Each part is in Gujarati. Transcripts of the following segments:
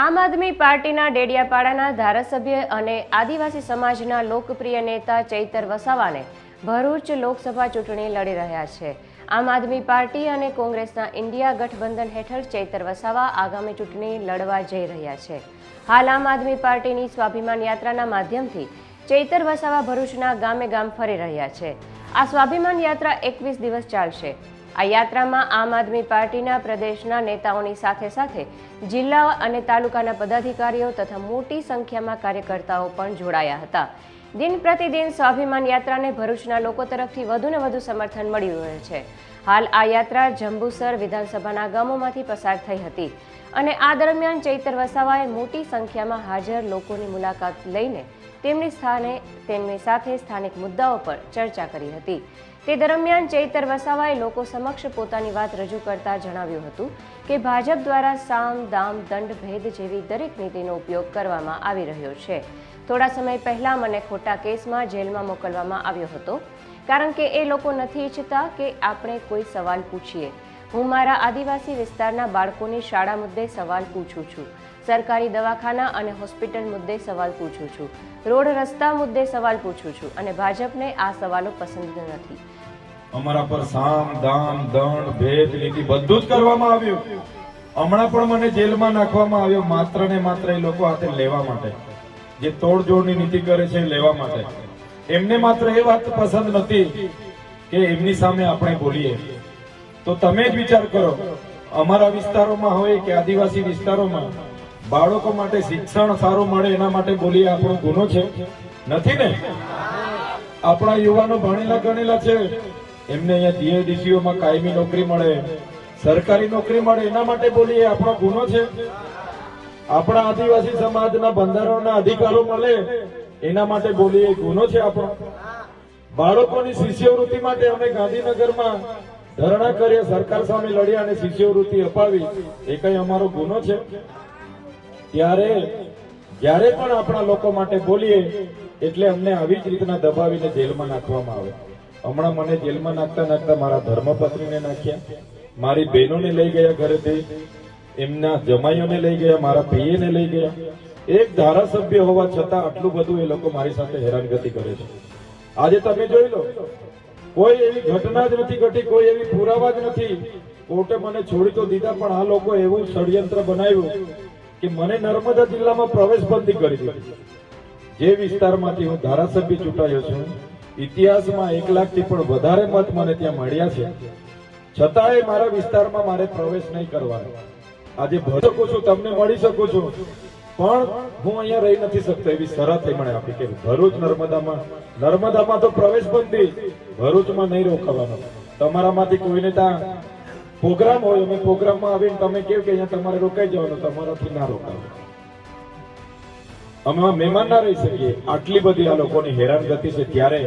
આમ આદમી પાર્ટીના ડેડિયાપાડાના ધારાસભ્ય અને આદિવાસી સમાજના લોકપ્રિય નેતા ચૈતર વસાવાને ભરૂચ લોકસભા ચૂંટણી લડી રહ્યા છે। આમ આદમી પાર્ટી અને કોંગ્રેસના ઇન્ડિયા ગઠબંધન હેઠળ ચૈતર વસાવા આગામી ચૂંટણી લડવા જઈ રહ્યા છે। હાલ આમ આદમી પાર્ટીની સ્વાભિમાન યાત્રાના માધ્યમથી ચૈતર વસાવા ભરૂચના ગામે ગામ ફરી રહ્યા છે। આ સ્વાભિમાન યાત્રા 21 દિવસ ચાલશે। આ યાત્રામાં આમ આદમી પાર્ટીના પ્રદેશના નેતાઓની સાથે સાથે જિલ્લા અને તાલુકાના પદાધિકારીઓ તથા મોટી સંખ્યામાં કાર્યકર્તાઓ પણ જોડાયા હતા। દિન પ્રતિદિન સ્વાભિમાન યાત્રાને ભરૂચના લોકો તરફથી વધુને વધુ સમર્થન મળી રહ્યું છે। હાલ આ યાત્રા જંબુસર વિધાનસભાના ગામોમાંથી પસાર થઈ હતી અને આ દરમિયાન ચૈતર વસાવાએ મોટી સંખ્યામાં હાજર લોકોની મુલાકાત લઈને તેમની સાથે સ્થાનિક મુદ્દાઓ પર ચર્ચા કરી હતી। તે દરમિયાન ચૈતર વસાવાએ લોકો સમક્ષ પોતાની વાત રજૂ કરતા જણાવ્યું હતું કે ભાજપ દ્વારા સામ દામ દંડ ભેદ જેવી દરેક નીતિનો ઉપયોગ કરવામાં આવી રહ્યો છે। થોડા સમય પહેલા મને ખોટા કેસમાં જેલમાં મોકલવામાં આવ્યો હતો કારણ કે એ લોકો નથી ઈચ્છતા કે આપણે કોઈ સવાલ પૂછીએ। હું મારા આદિવાસી વિસ્તારના બાળકોની શાળા મુદ્દે સવાલ પૂછું છું, સરકારી દવાખાના અને હોસ્પિટલ મુદ્દે સવાલ પૂછું છું, રોડ રસ્તા મુદ્દે સવાલ પૂછું છું અને ભાજપને આ સવાલો પસંદ નથી। અમારા પર સામ દામ દંડ ભેદ નીતિ બધું જ કરવામાં આવ્યું। હમણાં પણ મને જેલમાં નાખવામાં આવ્યો માત્ર ને માત્ર એ લોકો હાથે લેવા માટે, જે તોડજોડની નીતિ કરે છે લેવા માટે। એમને માત્ર એ વાત પસંદ નથી કે એમની સામે આપણે બોલીએ। તો તમે જ વિચાર કરો, અમારા વિસ્તારોમાં હોય કે આદિવાસી વિસ્તારોમાં બાળકો માટે શિક્ષણ સારું મળે એના માટે બોલીએ આપણો ગુનો છે? નથી ને? આપણા યુવાનો ભણેલા ગણેલા છે, એમને અહીંયા જીઆઈડીસીઓમાં કાયમી નોકરી મળે, સરકારી નોકરી મળે એના માટે બોલીએ આપણો ગુનો છે? આપણા આદિવાસી સમાજના બંધારણના અધિકારો મળે એના માટે બોલીએ ગુનો છે આપણો? બાળકોની શિષ્યવૃત્તિ માટે અમે ગાંધીનગરમાં ધરણા કરીએ, સરકાર સામે લડ્યા અને શિષ્યવૃત્તિ અપાવી, એ કઈ અમારો ગુનો છે? ત્યારે જ્યારે પણ આપણા લોકો માટે બોલીએ એટલે અમને આવી જ રીતના દબાવીને જેલમાં નાખવામાં આવે। હમણાં મને જેલમાં નાખતા નાખતા મારા ધર્મપત્નીને નાખ્યા, મારી બહેનોને લઈ ગયા ઘરેથી, એમના જમાઈઓને લઈ ગયા, મારા પીએને લઈ ગયા। એક ધારાસભ્ય હોવા છતાં આટલું બધું એ લોકો મારી સાથે હેરાનગતિ કરે છે। આજે તમે જોઈ લો, કોઈ એવી ઘટના જ નથી ઘટી, કોઈ એવી પુરાવા જ નથી, કોર્ટે મને છોડી તો દીધા, પણ આ લોકો એવું ષડયંત્ર બનાવ્યું કે મને નર્મદા જિલ્લામાં પ્રવેશ બંધી કરી દીધી। જે વિસ્તારમાંથી હું ધારાસભ્ય ચૂંટાયો છું, ઇતિહાસમાં 1 લાખથી પણ વધારે મત મને ત્યાં મળ્યા છે, છતાંય મારા વિસ્તારમાં મારે પ્રવેશ નહીં કરવાનો। આજે ભરી શકું છું, તમને મળી શકું છું, પણ હું અહીંયા રહી નથી શકતો એવી શરત મને આપી કે ભરૂચ નર્મદામાં તો પ્રવેશ બંધી, ભરૂચમાં નહીં રોકાવાનો। તમારામાંથી કોઈને ત્યાં પ્રોગ્રામ હોય, અમે પ્રોગ્રામમાં આવીને તમે કહો કે અહીંયા તમારે રોકાઈ જવાનું, તમારાથી ના રોકાવું, અમે મહેમાન ના રહી શકીએ। આટલી બધી આ લોકોની હેરાનગતિ છે, ત્યારે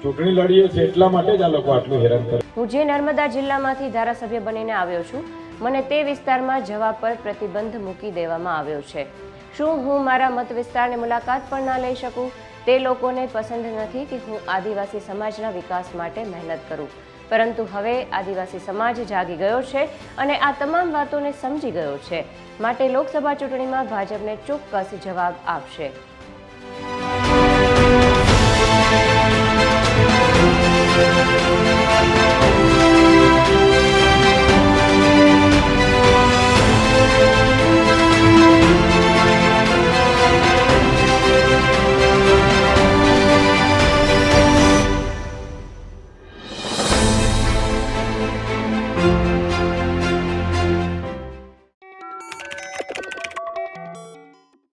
ચૂંટણી લડીએ છીએ એટલા માટે જ આ લોકો આટલું હેરાન કરે। હું જે નર્મદા જિલ્લામાંથી ધારાસભ્ય બનીને આવ્યો છું, મને તે વિસ્તારમાં જવા પર પ્રતિબંધ મૂકી દેવામાં આવ્યો છે। શું હું મારા મત વિસ્તારની મુલાકાત પણ ના લઈ શકું? તે લોકોને પસંદ નથી કે હું આદિવાસી સમાજના વિકાસ માટે મહેનત કરું, પરંતુ હવે આદિવાસી સમાજ જાગી ગયો છે અને આ તમામ વાતોને સમજી ગયો છે, માટે લોકસભા ચૂંટણીમાં ભાજપને ચોક્કસ જવાબ આપશે।